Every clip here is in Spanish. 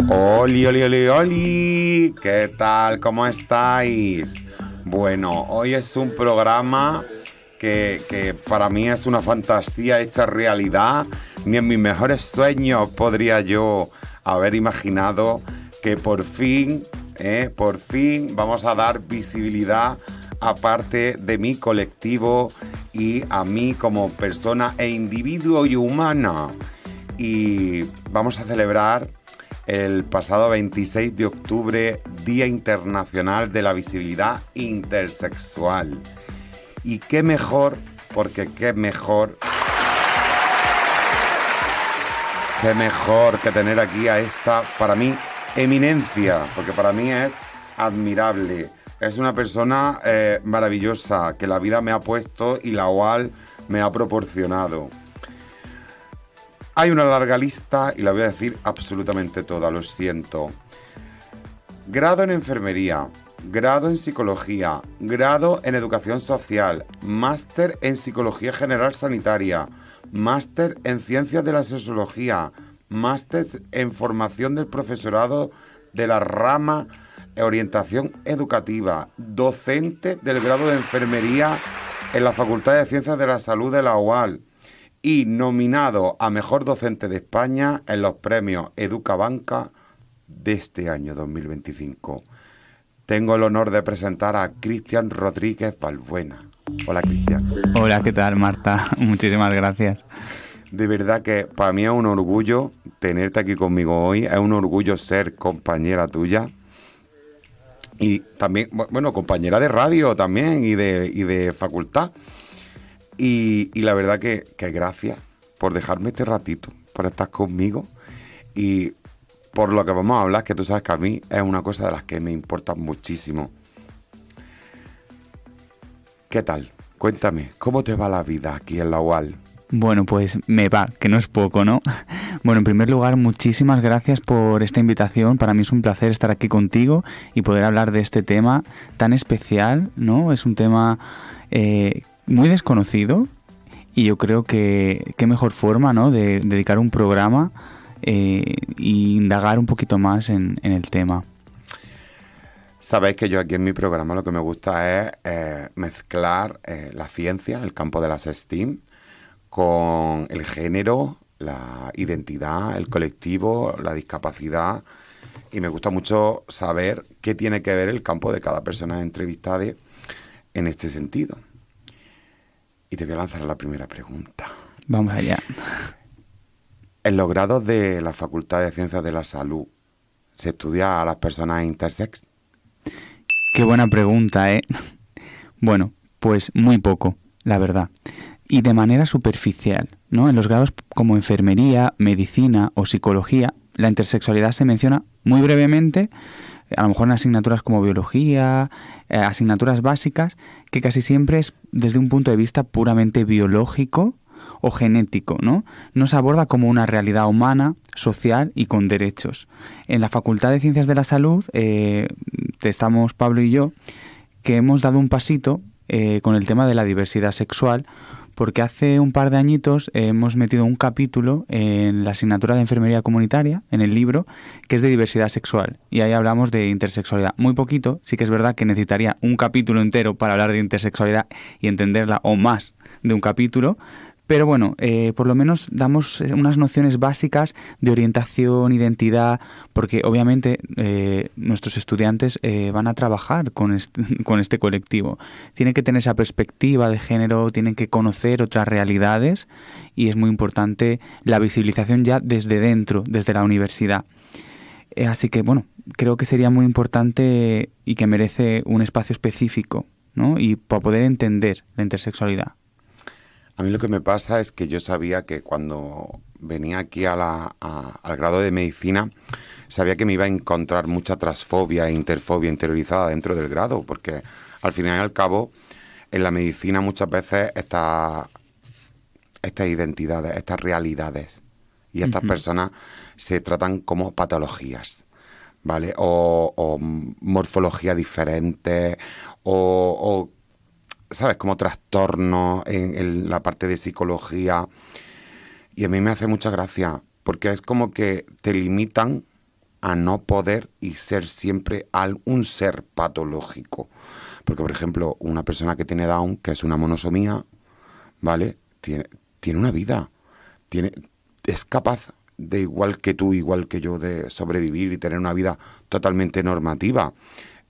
Oli, oli, oli, oli, ¿qué tal? ¿Cómo estáis? Bueno, hoy es un programa que para mí es una fantasía hecha realidad. Ni en mis mejores sueños podría yo haber imaginado que por fin vamos a dar visibilidad a parte de mi colectivo y a mí como persona e individuo y humana. Y vamos a celebrar el pasado 26 de octubre, Día Internacional de la Visibilidad Intersexual. Y qué mejor, porque qué mejor que tener aquí a esta, para mí, eminencia, porque para mí es admirable. Es una persona maravillosa que la vida me ha puesto y la UAL me ha proporcionado. Hay una larga lista y la voy a decir absolutamente toda, lo siento. Grado en enfermería, grado en psicología, grado en educación social, máster en psicología general sanitaria, máster en ciencias de la sexología, máster en formación del profesorado de la rama orientación educativa, docente del grado de enfermería en la Facultad de Ciencias de la Salud de la UAL. Y nominado a Mejor Docente de España en los premios Educabanca de este año 2025. Tengo el honor de presentar a Cristian Rodríguez Balbuena. Hola, Cristian. Hola, ¿qué tal, Marta? Muchísimas gracias. De verdad que para mí es un orgullo tenerte aquí conmigo hoy. Es un orgullo ser compañera tuya. Y también, bueno, compañera de radio también y de facultad. Y la verdad que gracias por dejarme este ratito, por estar conmigo y por lo que vamos a hablar, que tú sabes que a mí es una cosa de las que me importa muchísimo. ¿Qué tal? Cuéntame, ¿cómo te va la vida aquí en la UAL? Bueno, pues me va, que no es poco, ¿no? Bueno, en primer lugar, muchísimas gracias por esta invitación. Para mí es un placer estar aquí contigo y poder hablar de este tema tan especial, ¿no? Es un tema muy desconocido y yo creo que qué mejor forma, ¿no?, de dedicar un programa e indagar un poquito más en el tema. Sabéis que yo aquí en mi programa lo que me gusta es mezclar la ciencia, el campo de las STEAM, con el género, la identidad, el colectivo, la discapacidad, y me gusta mucho saber qué tiene que ver el campo de cada persona entrevistada en este sentido. Y te voy a lanzar la primera pregunta. Vamos allá. En los grados de la Facultad de Ciencias de la Salud, ¿se estudia a las personas intersex? Qué buena pregunta, ¿eh? Bueno, pues muy poco, la verdad. Y de manera superficial, ¿no? En los grados como enfermería, medicina o psicología, la intersexualidad se menciona muy brevemente, a lo mejor en asignaturas como biología, asignaturas básicas, que casi siempre es desde un punto de vista puramente biológico o genético, ¿no? No se aborda como una realidad humana, social y con derechos. En la Facultad de Ciencias de la Salud estamos Pablo y yo, que hemos dado un pasito con el tema de la diversidad sexual, porque hace un par de añitos hemos metido un capítulo en la asignatura de enfermería comunitaria, en el libro, que es de diversidad sexual. Y ahí hablamos de intersexualidad. Muy poquito, sí que es verdad que necesitaría un capítulo entero para hablar de intersexualidad y entenderla, o más de un capítulo. Pero bueno, por lo menos damos unas nociones básicas de orientación, identidad, porque obviamente nuestros estudiantes van a trabajar con este colectivo. Tienen que tener esa perspectiva de género, tienen que conocer otras realidades y es muy importante la visibilización ya desde dentro, desde la universidad. Así que bueno, creo que sería muy importante y que merece un espacio específico, ¿no? Y para poder entender la intersexualidad. A mí lo que me pasa es que yo sabía que cuando venía aquí al grado de medicina, sabía que me iba a encontrar mucha transfobia e interfobia interiorizada dentro del grado, porque al final y al cabo, en la medicina muchas veces estas identidades, estas realidades y estas personas se tratan como patologías, ¿vale? O morfología diferente, o ¿sabes? Como trastornos en la parte de psicología. Y a mí me hace mucha gracia, porque es como que te limitan a no poder y ser siempre un ser patológico. Porque, por ejemplo, una persona que tiene Down, que es una monosomía, ¿vale? Tiene una vida, es capaz de, igual que tú, igual que yo, de sobrevivir y tener una vida totalmente normativa.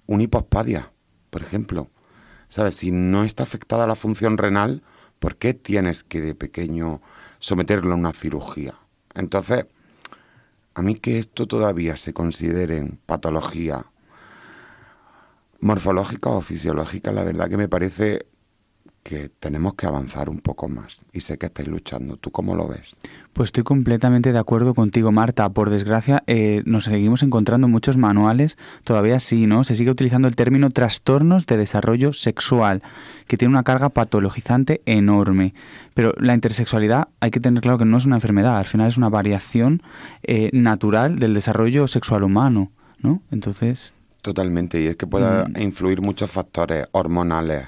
Un hipospadia, por ejemplo, ¿sabes? Si no está afectada la función renal, ¿por qué tienes que de pequeño someterlo a una cirugía? Entonces, a mí que esto todavía se considere patología morfológica o fisiológica, la verdad que me parece que tenemos que avanzar un poco más. Y sé que estáis luchando. ¿Tú cómo lo ves? Pues estoy completamente de acuerdo contigo, Marta. Por desgracia, nos seguimos encontrando muchos manuales, todavía sí, ¿no? Se sigue utilizando el término trastornos de desarrollo sexual, que tiene una carga patologizante enorme. Pero la intersexualidad hay que tener claro que no es una enfermedad, al final es una variación natural del desarrollo sexual humano, ¿no? Entonces... Totalmente, y es que puede influir muchos factores hormonales,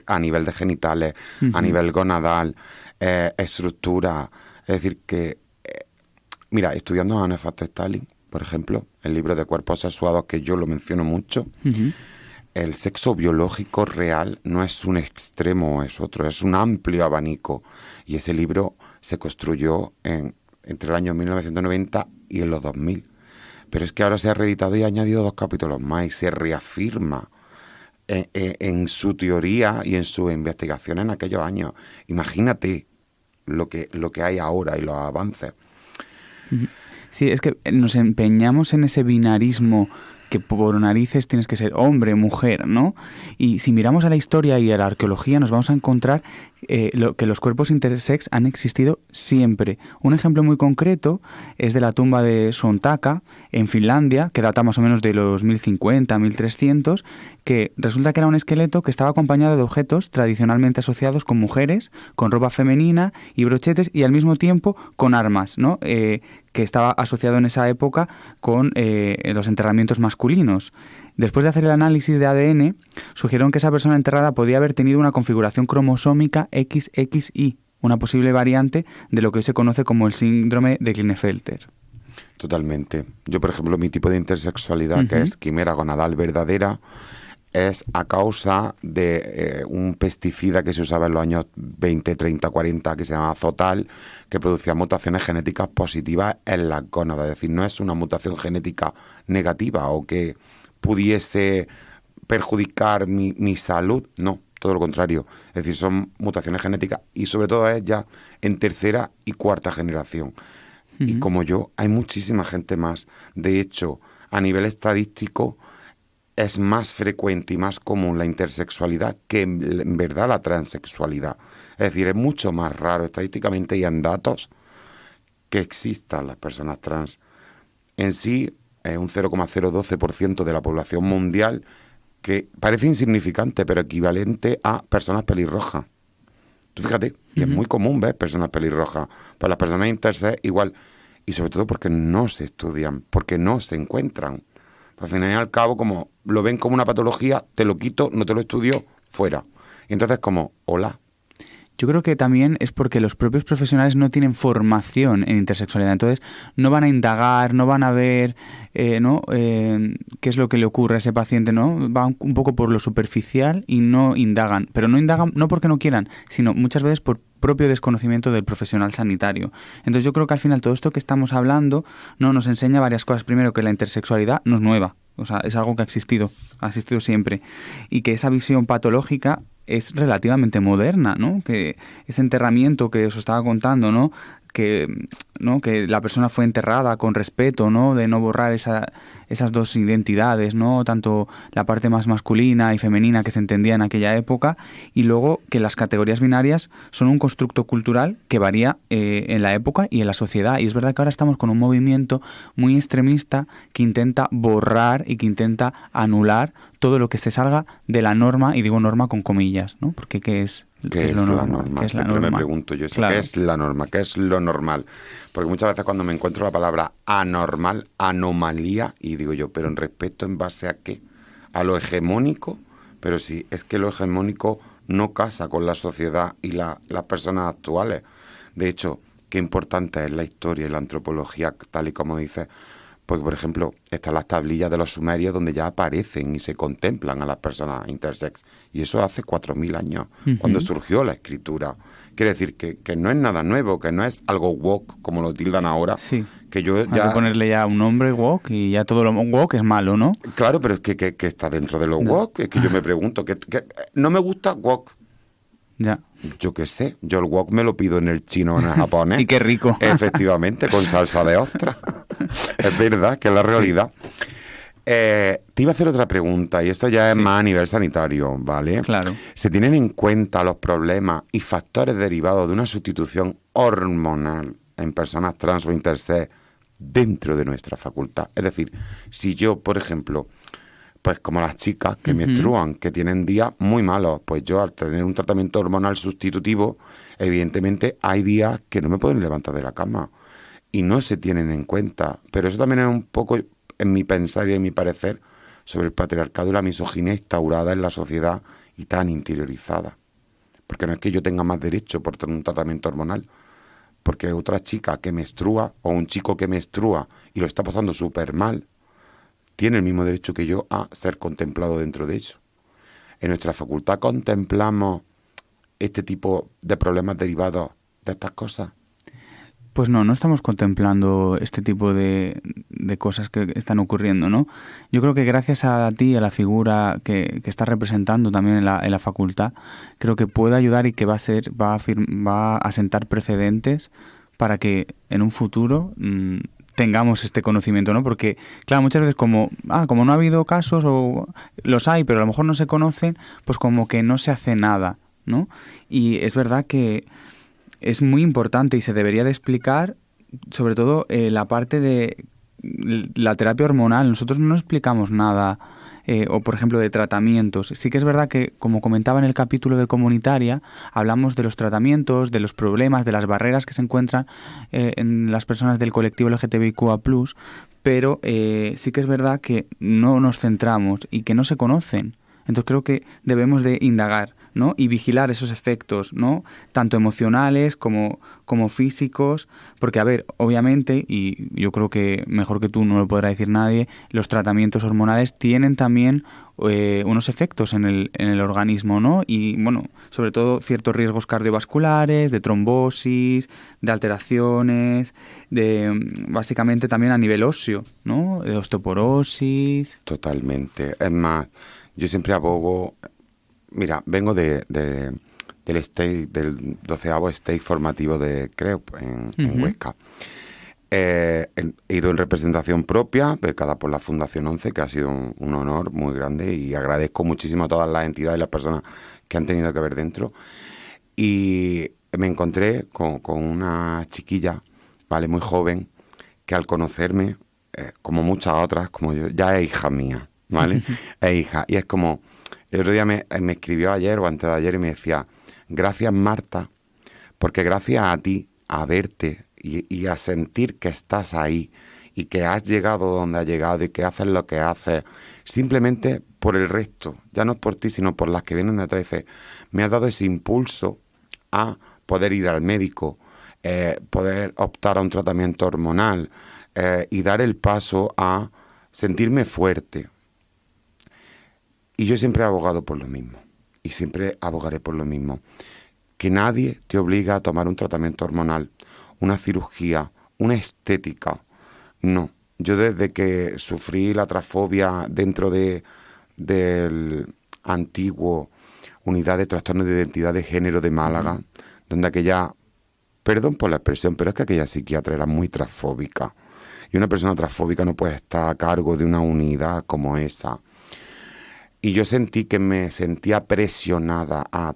a nivel de genitales, a nivel gonadal, estructura. Es decir, que, mira, estudiando a Nefasto Stalin, por ejemplo, el libro de Cuerpos Sexuados, que yo lo menciono mucho, el sexo biológico real no es un extremo o es otro, es un amplio abanico. Y ese libro se construyó entre el año 1990 y en los 2000. Pero es que ahora se ha reeditado y ha añadido 2 capítulos más y se reafirma en su teoría y en su investigación en aquellos años. Imagínate lo que hay ahora y los avances. Sí, es que nos empeñamos en ese binarismo que por narices tienes que ser hombre, mujer, ¿no? Y si miramos a la historia y a la arqueología nos vamos a encontrar que los cuerpos intersex han existido siempre. Un ejemplo muy concreto es de la tumba de Sontaka en Finlandia, que data más o menos de los 1050, 1300, que resulta que era un esqueleto que estaba acompañado de objetos tradicionalmente asociados con mujeres, con ropa femenina y brochetes y al mismo tiempo con armas, ¿no? Que estaba asociado en esa época con los enterramientos masculinos. Después de hacer el análisis de ADN, sugirieron que esa persona enterrada podía haber tenido una configuración cromosómica XXY, una posible variante de lo que hoy se conoce como el síndrome de Klinefelter. Totalmente. Yo, por ejemplo, mi tipo de intersexualidad, que es quimera gonadal verdadera, es a causa de un pesticida que se usaba en los años 20, 30, 40, que se llamaba Zotal, que producía mutaciones genéticas positivas en las gónadas. Es decir, no es una mutación genética negativa o que pudiese perjudicar mi salud, no, todo lo contrario. Es decir, son mutaciones genéticas y sobre todo es ya en tercera y cuarta generación. Y como yo, hay muchísima gente más. De hecho, a nivel estadístico, es más frecuente y más común la intersexualidad que en verdad la transexualidad. Es decir, es mucho más raro estadísticamente y en datos que existan las personas trans. En sí, es un 0,012% de la población mundial, que parece insignificante, pero equivalente a personas pelirrojas. Tú fíjate, y es muy común ver personas pelirrojas. Pues las personas intersex igual, y sobre todo porque no se estudian, porque no se encuentran. Al final y al cabo, como lo ven como una patología, te lo quito, no te lo estudio, fuera. Y entonces como, hola. Yo creo que también es porque los propios profesionales no tienen formación en intersexualidad. Entonces no van a indagar, no van a ver qué es lo que le ocurre a ese paciente, ¿no? Van un poco por lo superficial y no indagan. Pero no indagan no porque no quieran, sino muchas veces por propio desconocimiento del profesional sanitario. Entonces yo creo que al final todo esto que estamos hablando nos enseña varias cosas. Primero, que la intersexualidad no es nueva. O sea, es algo que ha existido siempre. Y que esa visión patológica es relativamente moderna, ¿no? Que ese enterramiento que os estaba contando, ¿no? Que la persona fue enterrada con respeto, ¿no? De no borrar esas dos identidades, ¿no? Tanto la parte más masculina y femenina que se entendía en aquella época, y luego que las categorías binarias son un constructo cultural que varía en la época y en la sociedad. Y es verdad que ahora estamos con un movimiento muy extremista que intenta borrar y que intenta anular todo lo que se salga de la norma, y digo norma con comillas, ¿no? Porque ¿qué es la norma? Siempre me pregunto yo eso. Claro. ¿Qué es la norma? ¿Qué es lo normal? Porque muchas veces cuando me encuentro la palabra anormal, anomalía, y digo yo, ¿pero en respeto en base a qué? ¿A lo hegemónico? Pero sí, es que lo hegemónico no casa con la sociedad y las personas actuales. De hecho, qué importante es la historia y la antropología, tal y como dices, pues por ejemplo, están las tablillas de los sumerios donde ya aparecen y se contemplan a las personas intersex. Y eso hace 4.000 años, cuando surgió la escritura. Quiere decir que no es nada nuevo, que no es algo woke, como lo tildan ahora. Sí. Que yo Hay que ponerle ya un nombre woke y ya todo lo woke es malo, ¿no? Claro, pero es que está dentro de lo woke. Es que yo me pregunto, que no me gusta woke. Ya. Yo qué sé, yo el wok me lo pido en el chino o en el japonés. Y qué rico. Efectivamente, con salsa de ostra. Es verdad, que es la realidad. Te iba a hacer otra pregunta, y esto ya es más a nivel sanitario, ¿vale? Claro. ¿Se tienen en cuenta los problemas y factores derivados de una sustitución hormonal en personas trans o intersex dentro de nuestra facultad? Es decir, si yo, por ejemplo, pues como las chicas que menstruan, que tienen días muy malos, pues yo al tener un tratamiento hormonal sustitutivo, evidentemente hay días que no me pueden levantar de la cama y no se tienen en cuenta. Pero eso también es un poco en mi pensar y en mi parecer sobre el patriarcado y la misoginia instaurada en la sociedad y tan interiorizada. Porque no es que yo tenga más derecho por tener un tratamiento hormonal, porque otra chica que menstrua o un chico que menstrua y lo está pasando súper mal, tiene el mismo derecho que yo a ser contemplado dentro de eso. En nuestra facultad contemplamos este tipo de problemas derivados de estas cosas. Pues no estamos contemplando este tipo de cosas que están ocurriendo, ¿no? Yo creo que gracias a ti, a la figura que estás representando también en la facultad, creo que puede ayudar y que va a sentar precedentes para que en un futuro tengamos este conocimiento, ¿no? Porque, claro, muchas veces como no ha habido casos, o los hay, pero a lo mejor no se conocen, pues como que no se hace nada, ¿no? Y es verdad que es muy importante y se debería de explicar, sobre todo la parte de la terapia hormonal. Nosotros no explicamos nada, o por ejemplo de tratamientos. Sí que es verdad que, como comentaba en el capítulo de comunitaria, hablamos de los tratamientos, de los problemas, de las barreras que se encuentran en las personas del colectivo LGTBIQA+, pero sí que es verdad que no nos centramos y que no se conocen. Entonces creo que debemos de indagar, ¿no? Y vigilar esos efectos, ¿no? Tanto emocionales como físicos, porque, a ver, obviamente, y yo creo que mejor que tú no lo podrá decir nadie, los tratamientos hormonales tienen también unos efectos en el organismo, ¿no? Y, bueno, sobre todo ciertos riesgos cardiovasculares, de trombosis, de alteraciones, básicamente también a nivel óseo, ¿no? De osteoporosis. Totalmente. Es más, yo siempre abogo. Mira, vengo del state, del 12º state formativo de CREUP en Huesca. He ido en representación propia, becada por la Fundación 11, que ha sido un honor muy grande, y agradezco muchísimo a todas las entidades y las personas que han tenido que ver dentro. Y me encontré con una chiquilla, ¿vale?, muy joven, que al conocerme, como muchas otras, como yo, ya es hija mía, ¿vale? Es hija. Y es como, el otro día me escribió ayer o antes de ayer y me decía: gracias, Marta, porque gracias a ti, a verte y a sentir que estás ahí y que has llegado donde has llegado y que haces lo que haces, simplemente por el resto, ya no por ti, sino por las que vienen detrás, dice, me has dado ese impulso a poder ir al médico, poder optar a un tratamiento hormonal y dar el paso a sentirme fuerte. Y yo siempre he abogado por lo mismo, y siempre abogaré por lo mismo, que nadie te obliga a tomar un tratamiento hormonal, una cirugía, una estética. No, yo desde que sufrí la transfobia dentro del antiguo Unidad de Trastornos de Identidad de Género de Málaga, donde aquella, perdón por la expresión, pero es que aquella psiquiatra era muy transfóbica, y una persona transfóbica no puede estar a cargo de una unidad como esa. Y yo sentí que me sentía presionada a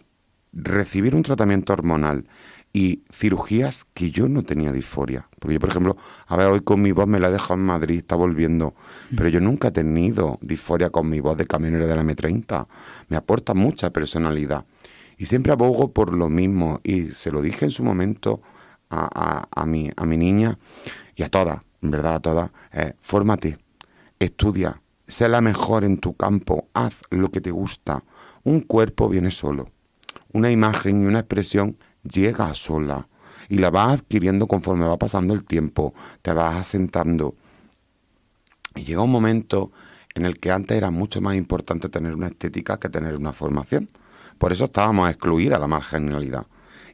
recibir un tratamiento hormonal y cirugías que yo no tenía disforia. Porque yo, por ejemplo, a ver, hoy con mi voz me la he dejado en Madrid, está volviendo. Pero yo nunca he tenido disforia con mi voz de camionero de la M30. Me aporta mucha personalidad. Y siempre abogo por lo mismo. Y se lo dije en su momento a mi niña y a todas, en verdad a todas. Fórmate, estudia, sé la mejor en tu campo, haz lo que te gusta. Un cuerpo viene solo. una imagen y una expresión llega sola y la vas adquiriendo conforme va pasando el tiempo, te vas asentando. Y llega un momento en el que antes era mucho más importante tener una estética que tener una formación. Por eso estábamos excluidas la marginalidad.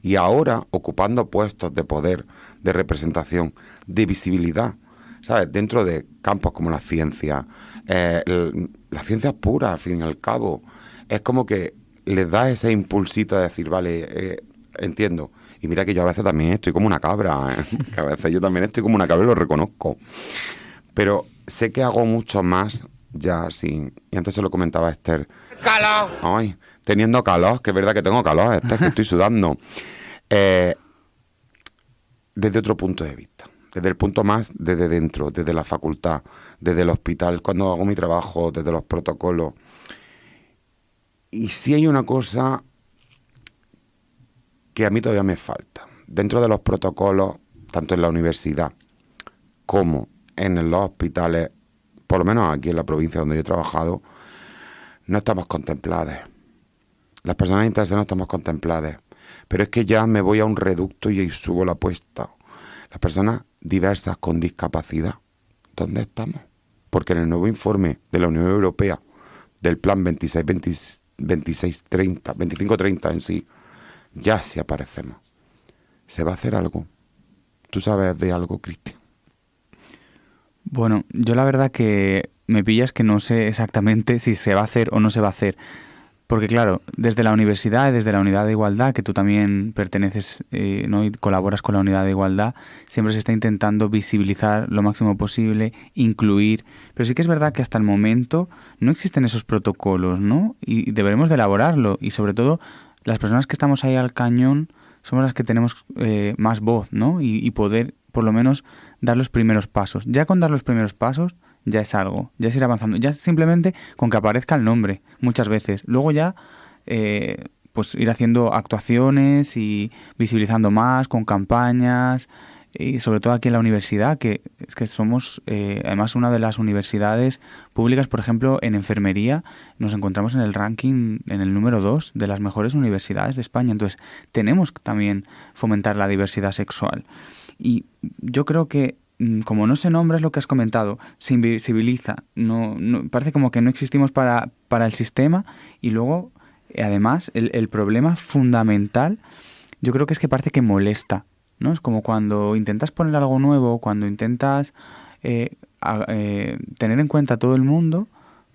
Y ahora, ocupando puestos de poder, de representación, de visibilidad, ¿sabes? Dentro de campos como la ciencia pura, al fin y al cabo, es como que les da ese impulsito de decir, vale, entiendo. Y mira que yo a veces también estoy como una cabra, que a veces yo también estoy como una cabra y lo reconozco. Pero sé que hago mucho más ya sin... Y antes se lo comentaba a Esther. ¡Calor! Ay, teniendo calor, que es verdad que tengo calor, Esther, que estoy sudando. Desde otro punto de vista. Desde el punto más desde dentro, desde la facultad, desde el hospital, cuando hago mi trabajo, desde los protocolos. Y sí hay una cosa que a mí todavía me falta. Dentro de los protocolos, tanto en la universidad como en los hospitales, por lo menos aquí en la provincia donde yo he trabajado, no estamos contempladas. Las personas intersexuales no estamos contempladas. Pero es que ya me voy a un reducto y ahí subo la apuesta. Las personas diversas con discapacidad, ¿dónde estamos? Porque en el nuevo informe de la Unión Europea, del plan 25-30 en sí, ya sí aparecemos. ¿Se va a hacer algo? ¿Tú sabes de algo, Cristian? Bueno, yo la verdad que me pillas que no sé exactamente si se va a hacer o no se va a hacer. Porque claro, desde la universidad y desde la unidad de igualdad, que tú también perteneces, ¿no? Y colaboras con la unidad de igualdad, siempre se está intentando visibilizar lo máximo posible, incluir. Pero sí que es verdad que hasta el momento no existen esos protocolos, ¿no? Y deberemos de elaborarlo. Y sobre todo, las personas que estamos ahí al cañón somos las que tenemos más voz, ¿no? Y poder, por lo menos, dar los primeros pasos. Ya con dar los primeros pasos ya es algo, ya es ir avanzando, ya simplemente con que aparezca el nombre muchas veces. Luego ya pues ir haciendo actuaciones y visibilizando más con campañas y sobre todo aquí en la universidad, que es que somos además una de las universidades públicas, por ejemplo, en enfermería nos encontramos en el ranking, en el número 2 de las mejores universidades de España. Entonces tenemos que también fomentar la diversidad sexual. Y yo creo que como no se nombra, es lo que has comentado, se invisibiliza, no, parece como que no existimos para el sistema y luego, además, el problema fundamental, yo creo que es que parece que molesta, ¿no? Es como cuando intentas poner algo nuevo, cuando intentas tener en cuenta a todo el mundo,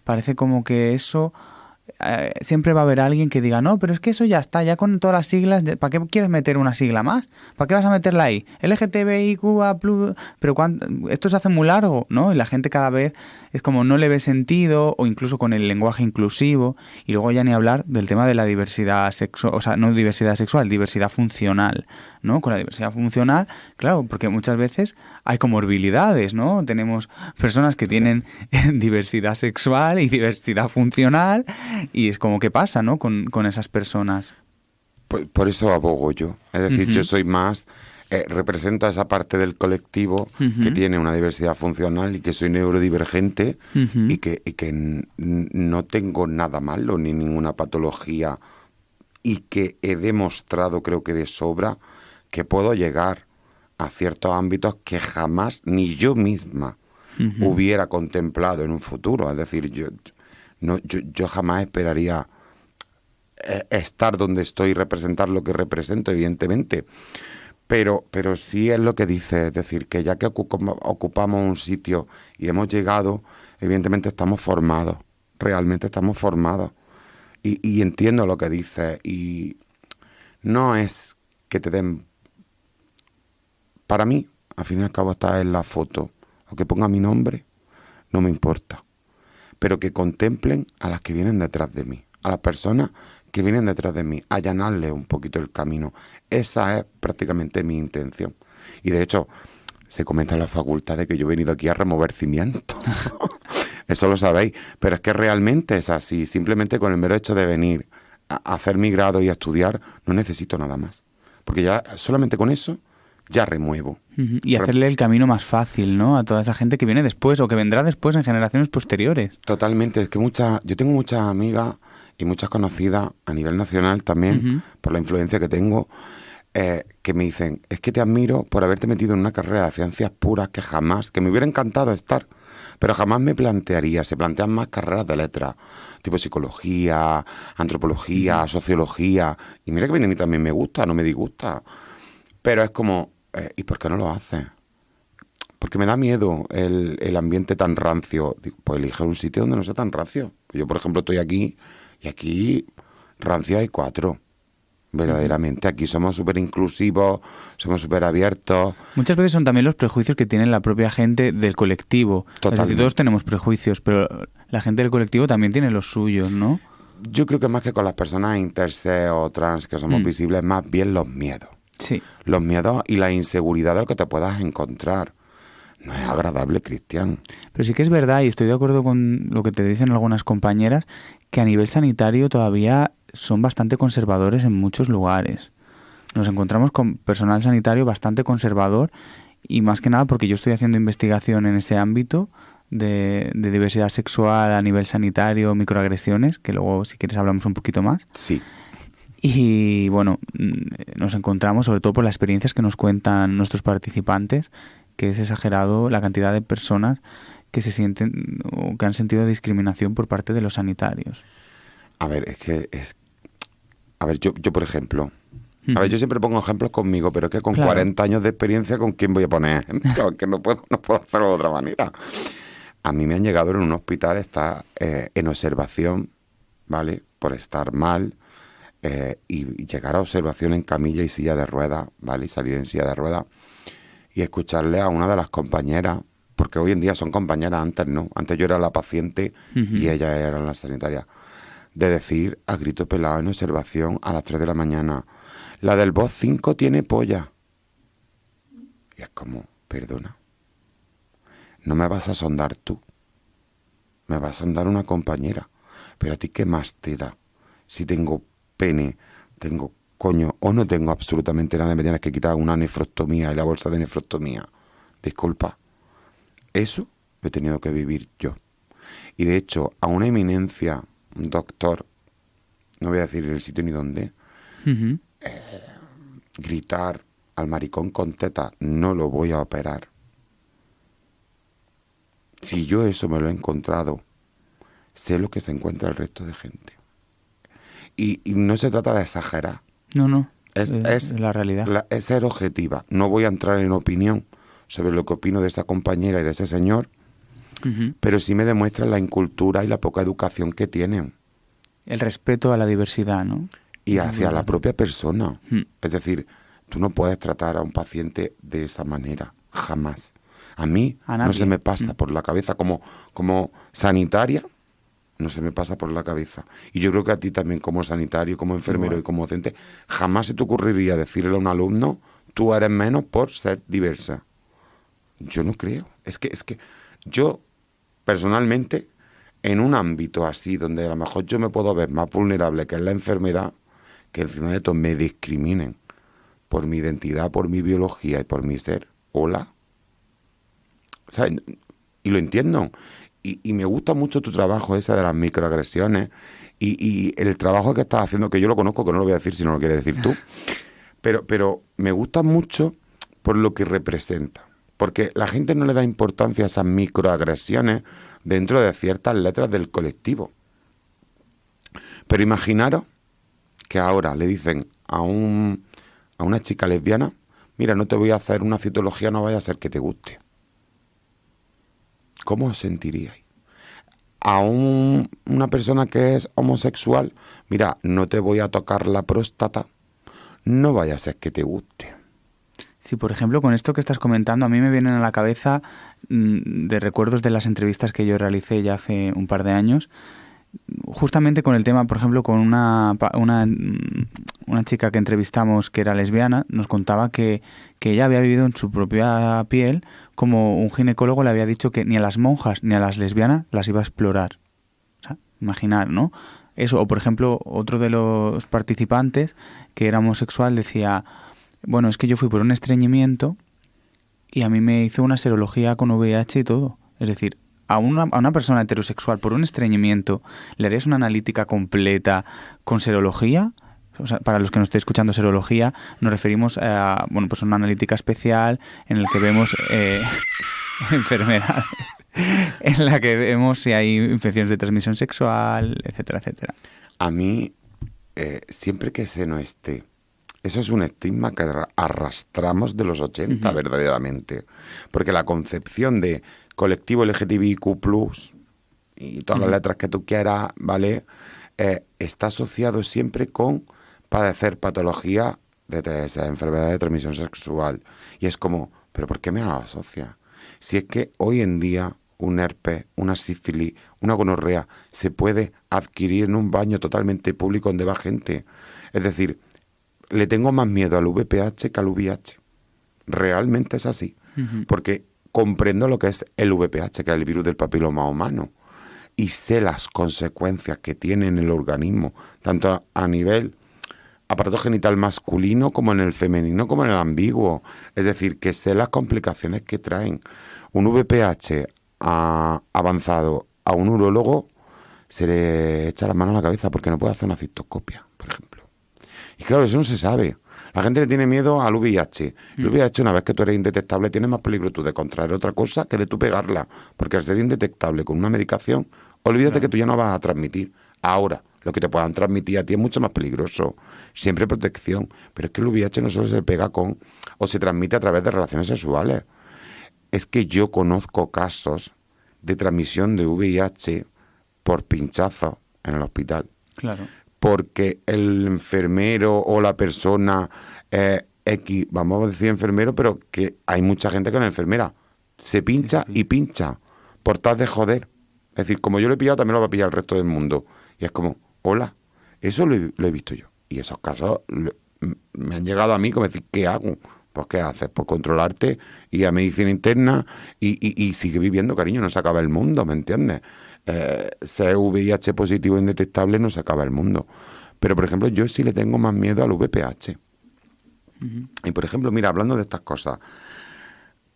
parece como que eso... siempre va a haber alguien que diga, no, pero es que eso ya está, ya con todas las siglas, ¿para qué quieres meter una sigla más? ¿Para qué vas a meterla ahí? LGTBIQA+, pero esto se hace muy largo, ¿no? Y la gente cada vez es como no le ve sentido, o incluso con el lenguaje inclusivo, y luego ya ni hablar del tema de la diversidad sexual, o sea, no diversidad sexual, diversidad funcional, ¿no? Con la diversidad funcional, claro, porque muchas veces hay comorbilidades, ¿no? Tenemos personas que tienen diversidad sexual y diversidad funcional, y es como, ¿qué pasa, no? Con esas personas. Por eso abogo yo. Es decir, yo soy más... represento a esa parte del colectivo que tiene una diversidad funcional y que soy neurodivergente y que no tengo nada malo ni ninguna patología y que he demostrado, creo que de sobra, que puedo llegar a ciertos ámbitos que jamás ni yo misma hubiera contemplado en un futuro. Es decir, yo jamás esperaría estar donde estoy y representar lo que represento, evidentemente. Pero sí es lo que dice, es decir, que ya que ocupamos un sitio y hemos llegado, evidentemente estamos formados, realmente estamos formados. Y entiendo lo que dice, y no es que te den... Para mí, al fin y al cabo, está en la foto, o que ponga mi nombre, no me importa. Pero que contemplen a las que vienen detrás de mí, a las personas que vienen detrás de mí, allanarle un poquito el camino. Esa es prácticamente mi intención. Y de hecho, se comenta en la facultad de que yo he venido aquí a remover cimientos. Eso lo sabéis, pero es que realmente es así. Simplemente con el mero hecho de venir a hacer mi grado y a estudiar, no necesito nada más. Porque ya solamente con eso ya remuevo. Y hacerle el camino más fácil, ¿no? A toda esa gente que viene después o que vendrá después en generaciones posteriores. Totalmente. Es que yo tengo muchas amigas y muchas conocidas a nivel nacional también, Ujú. por la influencia que tengo, que me dicen, es que te admiro por haberte metido en una carrera de ciencias puras que me hubiera encantado estar, pero jamás me plantearía, se plantean más carreras de letras, tipo psicología, antropología, Ujú. sociología, y mira que a mí también me gusta, no me disgusta, pero es como, ¿y por qué no lo haces? Porque me da miedo el ambiente tan rancio. Digo, pues elige un sitio donde no sea tan rancio. Pues yo, por ejemplo, estoy aquí y aquí rancia hay 4. Ujú. Verdaderamente, aquí somos súper inclusivos, somos súper abiertos, Muchas veces son también los prejuicios que tiene la propia gente del colectivo. Es decir, todos totalmente. tenemos prejuicios, pero la gente del colectivo también tiene los suyos, ¿no? Yo creo que más que con las personas intersex o trans que somos Mm, visibles, más bien los miedos. sí. Los miedos y la inseguridad de lo que te puedas encontrar. No es agradable, Cristian. Pero sí que es verdad, y estoy de acuerdo con lo que te dicen algunas compañeras, que a nivel sanitario todavía son bastante conservadores en muchos lugares. Nos encontramos con personal sanitario bastante conservador y más que nada porque yo estoy haciendo investigación en ese ámbito de diversidad sexual a nivel sanitario, microagresiones, que luego si quieres hablamos un poquito más. Sí. Y bueno, nos encontramos sobre todo por las experiencias que nos cuentan nuestros participantes, que es exagerado la cantidad de personas que se sienten o que han sentido discriminación por parte de los sanitarios. A ver, es que es... A ver, yo por ejemplo... A ver, Ujú. yo siempre pongo ejemplos conmigo, pero es que con Claro. 40 años de experiencia, ¿con quién voy a poner ejemplos? Que no puedo hacerlo de otra manera. A mí me han llegado en un hospital, está en observación, ¿vale? Por estar mal, y llegar a observación en camilla y silla de ruedas, ¿vale? Y salir en silla de ruedas y escucharle a una de las compañeras, porque hoy en día son compañeras, antes no. Antes yo era la paciente y Ujú. ella era la sanitaria. De decir a grito pelado en observación a las 3 de la mañana, la del voz 5 tiene polla. Y es como, perdona, no me vas a sondar tú, me va a sondar una compañera. Pero a ti, ¿qué más te da? Si tengo pene, tengo coño o no tengo absolutamente nada, me tienes que quitar una nefrostomía y la bolsa de nefrostomía. Disculpa, eso lo he tenido que vivir yo. Y de hecho, a una eminencia, un doctor, no voy a decir el sitio ni dónde, Ujú. gritar al maricón con teta, no lo voy a operar. Si yo eso me lo he encontrado, sé lo que se encuentra el resto de gente. Y no se trata de exagerar, No, no, es, es, es la realidad. es ser objetiva. No voy a entrar en opinión sobre lo que opino de esa compañera y de ese señor, Ujú. pero sí me demuestran la incultura y la poca educación que tienen. El respeto a la diversidad, ¿no? Y Eso es hacia la brutal. propia persona. Mm. Es decir, tú no puedes tratar a un paciente de esa manera, jamás. A mí A no se nadie. me pasa por la cabeza como sanitaria, no se me pasa por la cabeza. Y yo creo que a ti también como sanitario, como enfermero Igual. y como docente, jamás se te ocurriría decirle a un alumno, tú eres menos por ser diversa. Yo no creo. Es que yo, personalmente, en un ámbito así, donde a lo mejor yo me puedo ver más vulnerable, que es la enfermedad, que encima de todo me discriminen por mi identidad, por mi biología y por mi ser. Hola. ¿Sabes? Y lo entiendo. Y me gusta mucho tu trabajo ese de las microagresiones y el trabajo que estás haciendo, que yo lo conozco, que no lo voy a decir si no lo quieres decir tú, pero me gusta mucho por lo que representa. Porque la gente no le da importancia a esas microagresiones dentro de ciertas letras del colectivo. Pero imaginaros que ahora le dicen a una chica lesbiana, mira, no te voy a hacer una citología, no vaya a ser que te guste. ¿Cómo os sentiríais? A una persona que es homosexual, mira, no te voy a tocar la próstata, no vaya a ser que te guste. Sí, por ejemplo, con esto que estás comentando, a mí me vienen a la cabeza de recuerdos de las entrevistas que yo realicé ya hace un par de años, justamente con el tema, por ejemplo, con una chica que entrevistamos que era lesbiana, nos contaba que ella había vivido en su propia piel como un ginecólogo le había dicho que ni a las monjas ni a las lesbianas las iba a explorar. O sea, imaginar, ¿no? Eso, o por ejemplo, otro de los participantes que era homosexual decía, bueno, es que yo fui por un estreñimiento y a mí me hizo una serología con VIH y todo. Es decir, a una persona heterosexual por un estreñimiento, ¿le harías una analítica completa con serología? O sea, para los que nos estéis escuchando serología, nos referimos a una analítica especial en la que vemos enfermedades, en la que vemos si hay infecciones de transmisión sexual, etcétera, etcétera. A mí, siempre que se no esté, eso es un estigma que arrastramos de los 80, verdaderamente. Porque la concepción de colectivo LGTBIQ+, y todas las letras que tú quieras, ¿vale? Está asociado siempre con padecer patología de TS, enfermedad de transmisión sexual. Y es como, ¿pero por qué me lo asocia? Si es que hoy en día un herpes, una sífilis, una gonorrea se puede adquirir en un baño totalmente público donde va gente. Es decir, le tengo más miedo al VPH que al VIH. Realmente es así. Porque comprendo lo que es el VPH, que es el virus del papiloma humano. Y sé las consecuencias que tiene en el organismo, tanto a nivel aparato genital masculino como en el femenino, como en el ambiguo. Es decir, que sé las complicaciones que traen. Un VPH avanzado a un urólogo se le echa la mano a la cabeza porque no puede hacer una cistoscopia, por ejemplo. Y claro, eso no se sabe. La gente le tiene miedo al VIH. El VIH, una vez que tú eres indetectable, tienes más peligro tú de contraer otra cosa que de tú pegarla. Porque al ser indetectable con una medicación, olvídate que tú ya no vas a transmitir. Ahora, lo que te puedan transmitir a ti es mucho más peligroso. Siempre protección. Pero es que el VIH no solo se pega con o se transmite a través de relaciones sexuales. Es que yo conozco casos de transmisión de VIH por pinchazos en el hospital. Claro. Porque el enfermero o la persona X, vamos a decir enfermero, pero que hay mucha gente que no es enfermera, se pincha y pincha por tal de joder. Es decir, como yo lo he pillado, también lo va a pillar el resto del mundo. Y es como, hola, eso lo he visto yo. Y esos casos me han llegado a mí como decir, ¿qué hago? Pues ¿qué haces? Pues controlarte, ir a medicina interna y sigue viviendo, cariño, no se acaba el mundo, ¿me entiendes? Ser VIH positivo indetectable no se acaba el mundo. Pero, por ejemplo, yo sí le tengo más miedo al VPH. Y, por ejemplo, mira, hablando de estas cosas,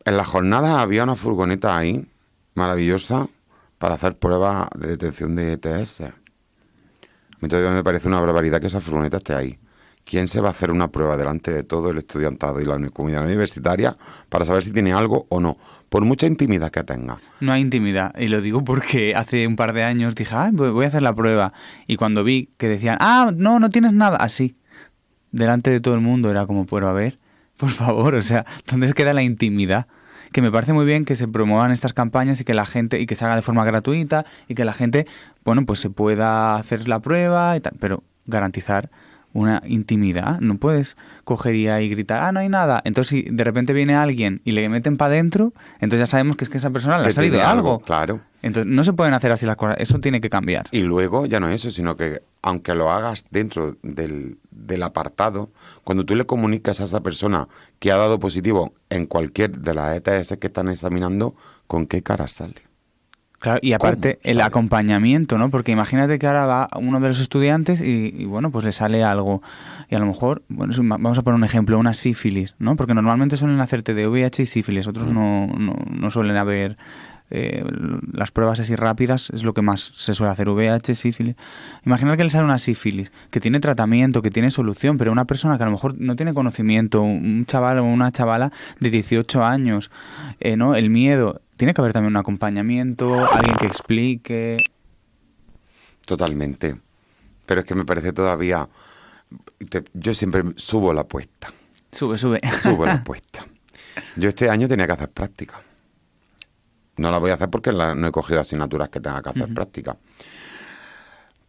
en las jornadas había una furgoneta ahí, maravillosa, para hacer pruebas de detección de ETS. A mí todavía me parece una barbaridad que esa furgoneta esté ahí. ¿Quién se va a hacer una prueba delante de todo el estudiantado y la comunidad universitaria para saber si tiene algo o no? Por mucha intimidad que tenga. No hay intimidad. Y lo digo porque hace un par de años dije, voy a hacer la prueba. Y cuando vi que decían, no tienes nada, así, delante de todo el mundo, era como, pero a ver, por favor, o sea, ¿dónde queda la intimidad? Que me parece muy bien que se promuevan estas campañas y que la gente, y que se haga de forma gratuita, y que la gente, pues se pueda hacer la prueba y tal, pero garantizar una intimidad. No puedes coger y gritar, no hay nada. Entonces, si de repente viene alguien y le meten para adentro, entonces ya sabemos que es que esa persona le ha salido algo. Claro. Entonces, no se pueden hacer así las cosas. Eso tiene que cambiar. Y luego, ya no es eso, sino que aunque lo hagas dentro del apartado, cuando tú le comunicas a esa persona que ha dado positivo en cualquier de las ETS que están examinando, ¿con qué cara sale? Claro, y aparte el acompañamiento, ¿no? Porque imagínate que ahora va uno de los estudiantes y pues le sale algo. Y a lo mejor, vamos a poner un ejemplo, una sífilis, ¿no? Porque normalmente suelen hacerte de VIH y sífilis, otros no suelen haber. Las pruebas así rápidas es lo que más se suele hacer, VIH, sífilis. Imagínate que le sale una sífilis, que tiene tratamiento, que tiene solución, pero una persona que a lo mejor no tiene conocimiento, un chaval o una chavala de 18 años, ¿no? El miedo. Tiene que haber también un acompañamiento, alguien que explique. Totalmente. Pero es que me parece todavía... Yo siempre subo la apuesta. Sube. Subo la apuesta. Yo este año tenía que hacer práctica. No la voy a hacer porque no he cogido asignaturas que tenga que hacer práctica.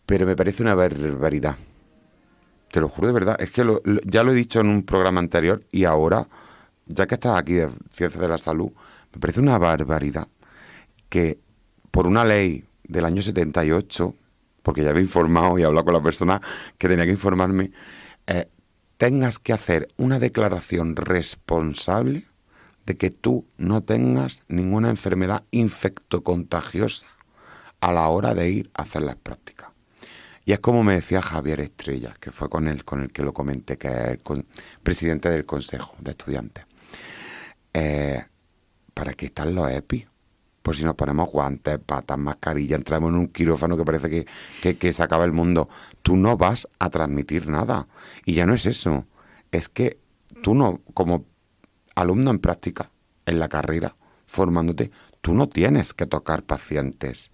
Pero me parece una barbaridad. Te lo juro de verdad. Es que ya lo he dicho en un programa anterior y ahora, ya que estás aquí de Ciencias de la Salud, me parece una barbaridad que por una ley del año 78, porque ya había informado y hablado con la persona que tenía que informarme, tengas que hacer una declaración responsable de que tú no tengas ninguna enfermedad infectocontagiosa a la hora de ir a hacer las prácticas. Y es como me decía Javier Estrella, que fue con el que lo comenté, que es el presidente del Consejo de Estudiantes. ¿Para qué están los EPI? pues si nos ponemos guantes, patas, mascarilla, entramos en un quirófano que parece que se acaba el mundo, tú no vas a transmitir nada. Y ya no es eso, es que tú no, como alumno en práctica, en la carrera, formándote, tú no tienes que tocar pacientes.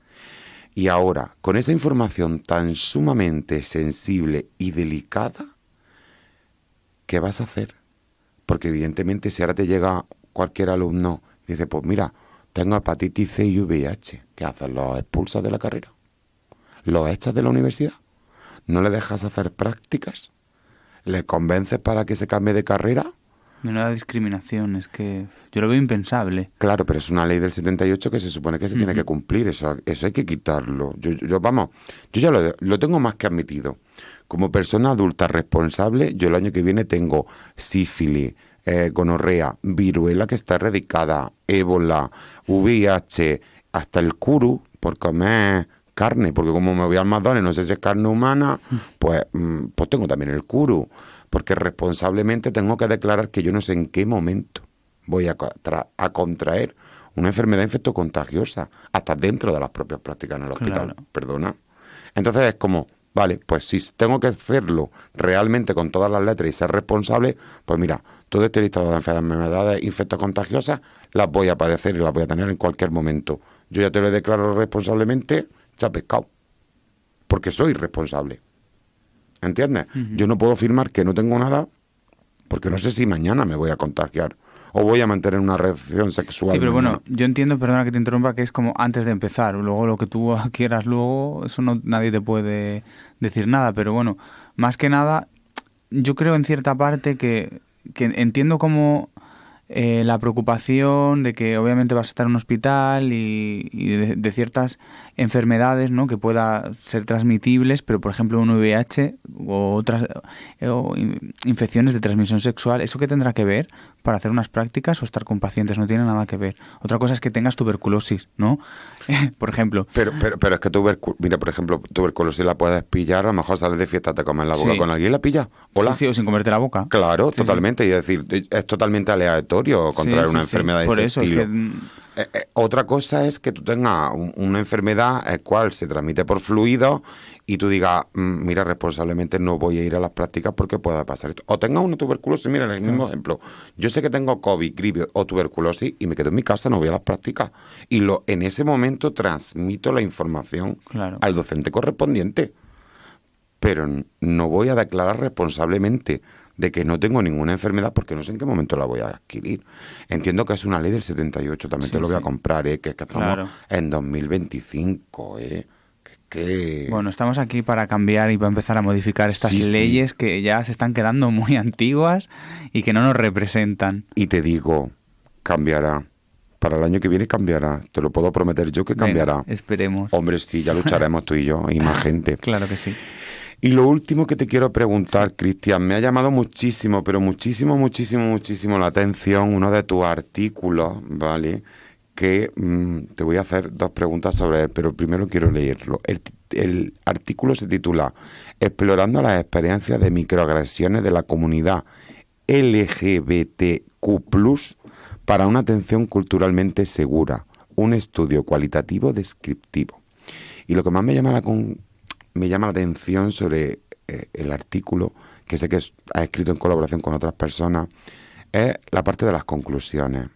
Y ahora, con esa información tan sumamente sensible y delicada, ¿qué vas a hacer? Porque evidentemente si ahora te llega cualquier alumno y dice, pues mira, tengo hepatitis C y VIH, ¿qué haces? ¿Los expulsas de la carrera? ¿Los echas de la universidad? ¿No le dejas hacer prácticas? ¿Le convences para que se cambie de carrera? Menuda discriminación, es que yo lo veo impensable. Claro, pero es una ley del 78 que se supone que se tiene que cumplir, eso hay que quitarlo. Yo ya lo tengo más que admitido. Como persona adulta responsable, yo el año que viene tengo sífilis, gonorrea, viruela que está erradicada, ébola, VIH, hasta el curu por comer carne, porque como me voy al McDonald's, no sé si es carne humana, pues tengo también el curu, porque responsablemente tengo que declarar que yo no sé en qué momento voy a contraer una enfermedad infectocontagiosa, hasta dentro de las propias prácticas en el hospital, Claro. perdona. Entonces es como, vale, pues si tengo que hacerlo realmente con todas las letras y ser responsable, pues mira, todo este listado de enfermedades infectocontagiosas las voy a padecer y las voy a tener en cualquier momento. Yo ya te lo declaro responsablemente, ya pescado, porque soy responsable. ¿Entiendes? Yo no puedo afirmar que no tengo nada porque no sé si mañana me voy a contagiar o voy a mantener una relación sexual. Sí, pero mañana. bueno, yo entiendo, perdona que te interrumpa, que es como antes de empezar. Luego lo que tú quieras luego, eso no nadie te puede decir nada. Pero bueno, más que nada, yo creo en cierta parte que entiendo como la preocupación de que obviamente vas a estar en un hospital y de ciertas enfermedades, ¿no?, que pueda ser transmitibles, pero por ejemplo un VIH o otras infecciones de transmisión sexual, ¿eso qué tendrá que ver para hacer unas prácticas o estar con pacientes? No tiene nada que ver. Otra cosa es que tengas tuberculosis, ¿no? Por ejemplo. Pero es que mira, por ejemplo, tuberculosis la puedes pillar, a lo mejor sales de fiesta, te comes la boca con alguien y la pillas. Hola. Sí, o sin comerte la boca. Claro, Sí, totalmente. Y es decir, es totalmente aleatorio contraer una enfermedad de por ese eso, estilo. es que Otra cosa es que tú tengas una enfermedad el cual se transmite por fluidos y tú digas, mira, responsablemente no voy a ir a las prácticas porque pueda pasar esto. O tengas una tuberculosis, mira, el mismo ejemplo. Yo sé que tengo COVID, gripe o tuberculosis y me quedo en mi casa, no voy a las prácticas. Y en ese momento transmito la información al docente correspondiente. Pero no voy a declarar responsablemente de que no tengo ninguna enfermedad porque no sé en qué momento la voy a adquirir. Entiendo que es una ley del 78, también te lo voy a comprar, que es que estamos en 2025, Bueno, estamos aquí para cambiar y para empezar a modificar estas leyes que ya se están quedando muy antiguas y que no nos representan. Y te digo, cambiará. Para el año que viene cambiará. Te lo puedo prometer yo que cambiará. Venga, esperemos. Hombre, sí, ya lucharemos tú y yo y más gente. Claro que sí. Y lo último que te quiero preguntar, Cristian, me ha llamado muchísimo, pero muchísimo la atención uno de tus artículos, ¿vale? Que te voy a hacer dos preguntas sobre él, pero primero quiero leerlo. El artículo se titula Explorando las experiencias de microagresiones de la comunidad LGBTQ+, para una atención culturalmente segura, un estudio cualitativo descriptivo. Y lo que más me llama la atención sobre el artículo, que sé que has escrito en colaboración con otras personas, es la parte de las conclusiones,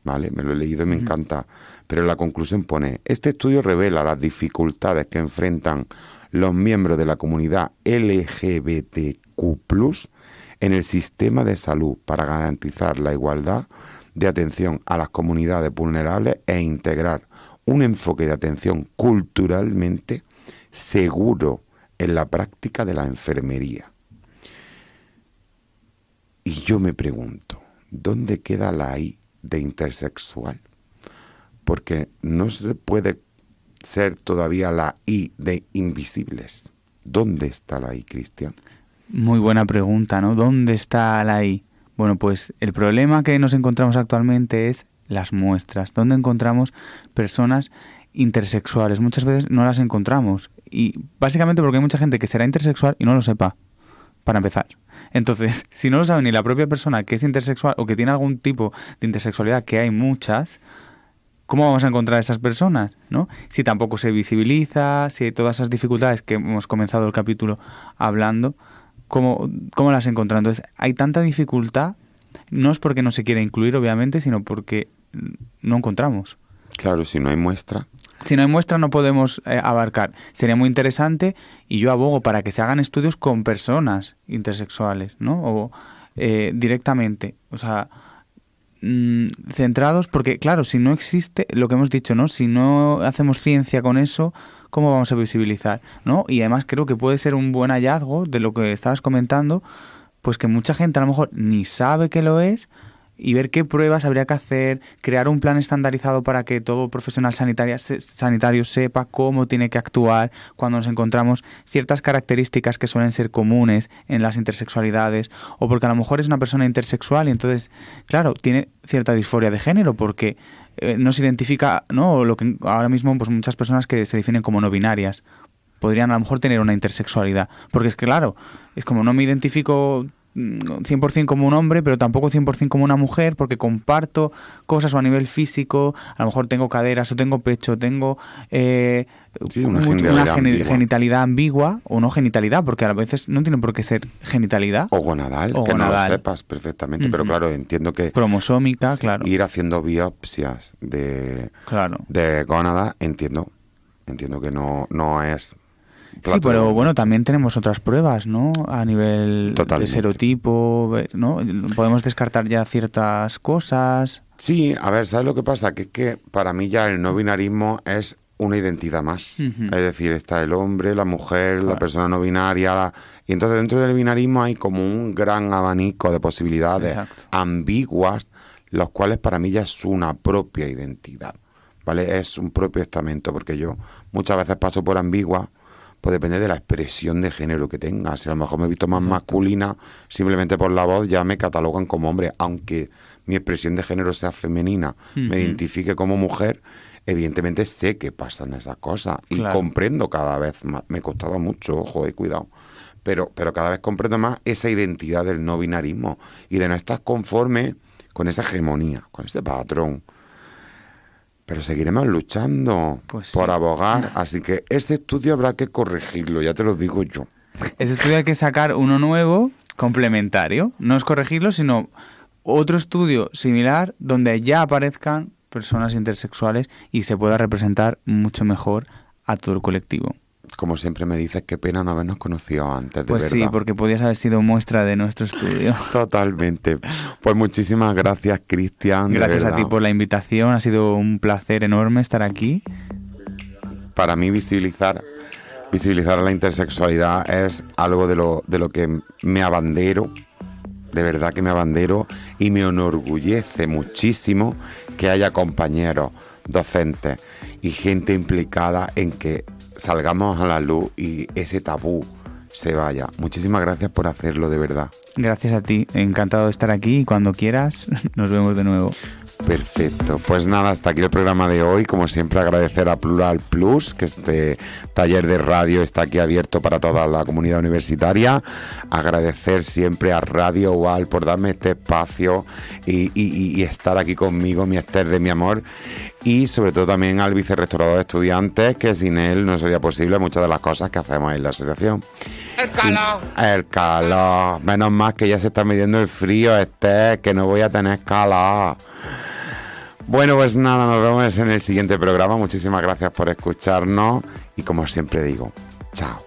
¿vale? Me lo he leído y me encanta, pero la conclusión pone, este estudio revela las dificultades que enfrentan los miembros de la comunidad LGBTQ+, en el sistema de salud para garantizar la igualdad de atención a las comunidades vulnerables e integrar un enfoque de atención culturalmente seguro en la práctica de la enfermería. Y yo me pregunto, ¿dónde queda la I de intersexual? Porque no se puede ser todavía la I de invisibles. ¿Dónde está la I, Cristian? Muy buena pregunta, ¿no? ¿Dónde está la I? Bueno, pues el problema que nos encontramos actualmente es las muestras. ¿Dónde encontramos personas intersexuales? Muchas veces no las encontramos. Y básicamente porque hay mucha gente que será intersexual y no lo sepa, para empezar. Entonces, si no lo sabe ni la propia persona que es intersexual o que tiene algún tipo de intersexualidad, que hay muchas, ¿cómo vamos a encontrar a esas personas, ¿no? Si tampoco se visibiliza, si hay todas esas dificultades que hemos comenzado el capítulo hablando, ¿cómo las encontramos? Entonces, hay tanta dificultad, no es porque no se quiera incluir, obviamente, sino porque no encontramos. Claro, si no hay muestra. Si no hay muestra no podemos abarcar. Sería muy interesante y yo abogo para que se hagan estudios con personas intersexuales, ¿no? O directamente, o sea, centrados, porque claro, si no existe, lo que hemos dicho, ¿no? Si no hacemos ciencia con eso, ¿cómo vamos a visibilizar, ¿no? Y además creo que puede ser un buen hallazgo de lo que estabas comentando, pues que mucha gente a lo mejor ni sabe que lo es, y ver qué pruebas habría que hacer, crear un plan estandarizado para que todo profesional sanitario sepa cómo tiene que actuar cuando nos encontramos ciertas características que suelen ser comunes en las intersexualidades, o porque a lo mejor es una persona intersexual y entonces, claro, tiene cierta disforia de género porque no se identifica, ¿no? Lo que ahora mismo pues muchas personas que se definen como no binarias podrían a lo mejor tener una intersexualidad, porque es que claro, es como no me identifico 100% como un hombre, pero tampoco 100% como una mujer, porque comparto cosas a nivel físico, a lo mejor tengo caderas o tengo pecho, tengo una genitalidad ambigua, o no genitalidad, porque a veces no tiene por qué ser genitalidad. O gonadal, que no lo sepas perfectamente, pero claro, entiendo que... Cromosómica, claro. Ir haciendo biopsias de gónada, entiendo que no es... Sí, pero bueno, también tenemos otras pruebas, ¿no? A nivel de serotipo, ¿no? Podemos descartar ya ciertas cosas. Sí, a ver, ¿sabes lo que pasa? Que es que para mí ya el no binarismo es una identidad más. Es decir, está el hombre, la mujer, la persona no binaria. Y entonces dentro del binarismo hay como un gran abanico de posibilidades ambiguas, los cuales para mí ya es una propia identidad, ¿vale? Es un propio estamento, porque yo muchas veces paso por ambigua. Pues depende de la expresión de género que tenga. Si a lo mejor me he visto más masculina, simplemente por la voz ya me catalogan como hombre, aunque mi expresión de género sea femenina, me identifique como mujer, evidentemente sé que pasan esas cosas y comprendo cada vez más. Me costaba mucho, ojo, cuidado, pero cada vez comprendo más esa identidad del no binarismo y de no estar conforme con esa hegemonía, con ese patrón. Pero seguiremos luchando por abogar, así que este estudio habrá que corregirlo, ya te lo digo yo. Ese estudio hay que sacar uno nuevo, complementario. No es corregirlo, sino otro estudio similar donde ya aparezcan personas intersexuales y se pueda representar mucho mejor a todo el colectivo. Como siempre me dices, qué pena no habernos conocido antes, de verdad. Pues sí, porque podías haber sido muestra de nuestro estudio. Totalmente. Pues muchísimas gracias, Cristian. Gracias a ti por la invitación, ha sido un placer enorme estar aquí. Para mí visibilizar la intersexualidad es algo de lo que me abandero, de verdad que me abandero, y me enorgullece muchísimo que haya compañeros, docentes y gente implicada en que salgamos a la luz y ese tabú se vaya. Muchísimas gracias por hacerlo, de verdad. Gracias a ti, encantado de estar aquí y cuando quieras nos vemos de nuevo. Perfecto, pues nada, hasta aquí el programa de hoy. Como siempre, agradecer a Plural Plus, que este taller de radio está aquí abierto para toda la comunidad universitaria. Agradecer siempre a Radio UAL por darme este espacio y estar aquí conmigo, mi Esther de mi amor. Y sobre todo también al vicerrectorado de estudiantes, que sin él no sería posible muchas de las cosas que hacemos en la asociación. El calor. Menos mal que ya se está midiendo el frío, Esther, que no voy a tener calor. Bueno, pues nada, nos vemos en el siguiente programa. Muchísimas gracias por escucharnos y como siempre digo, chao.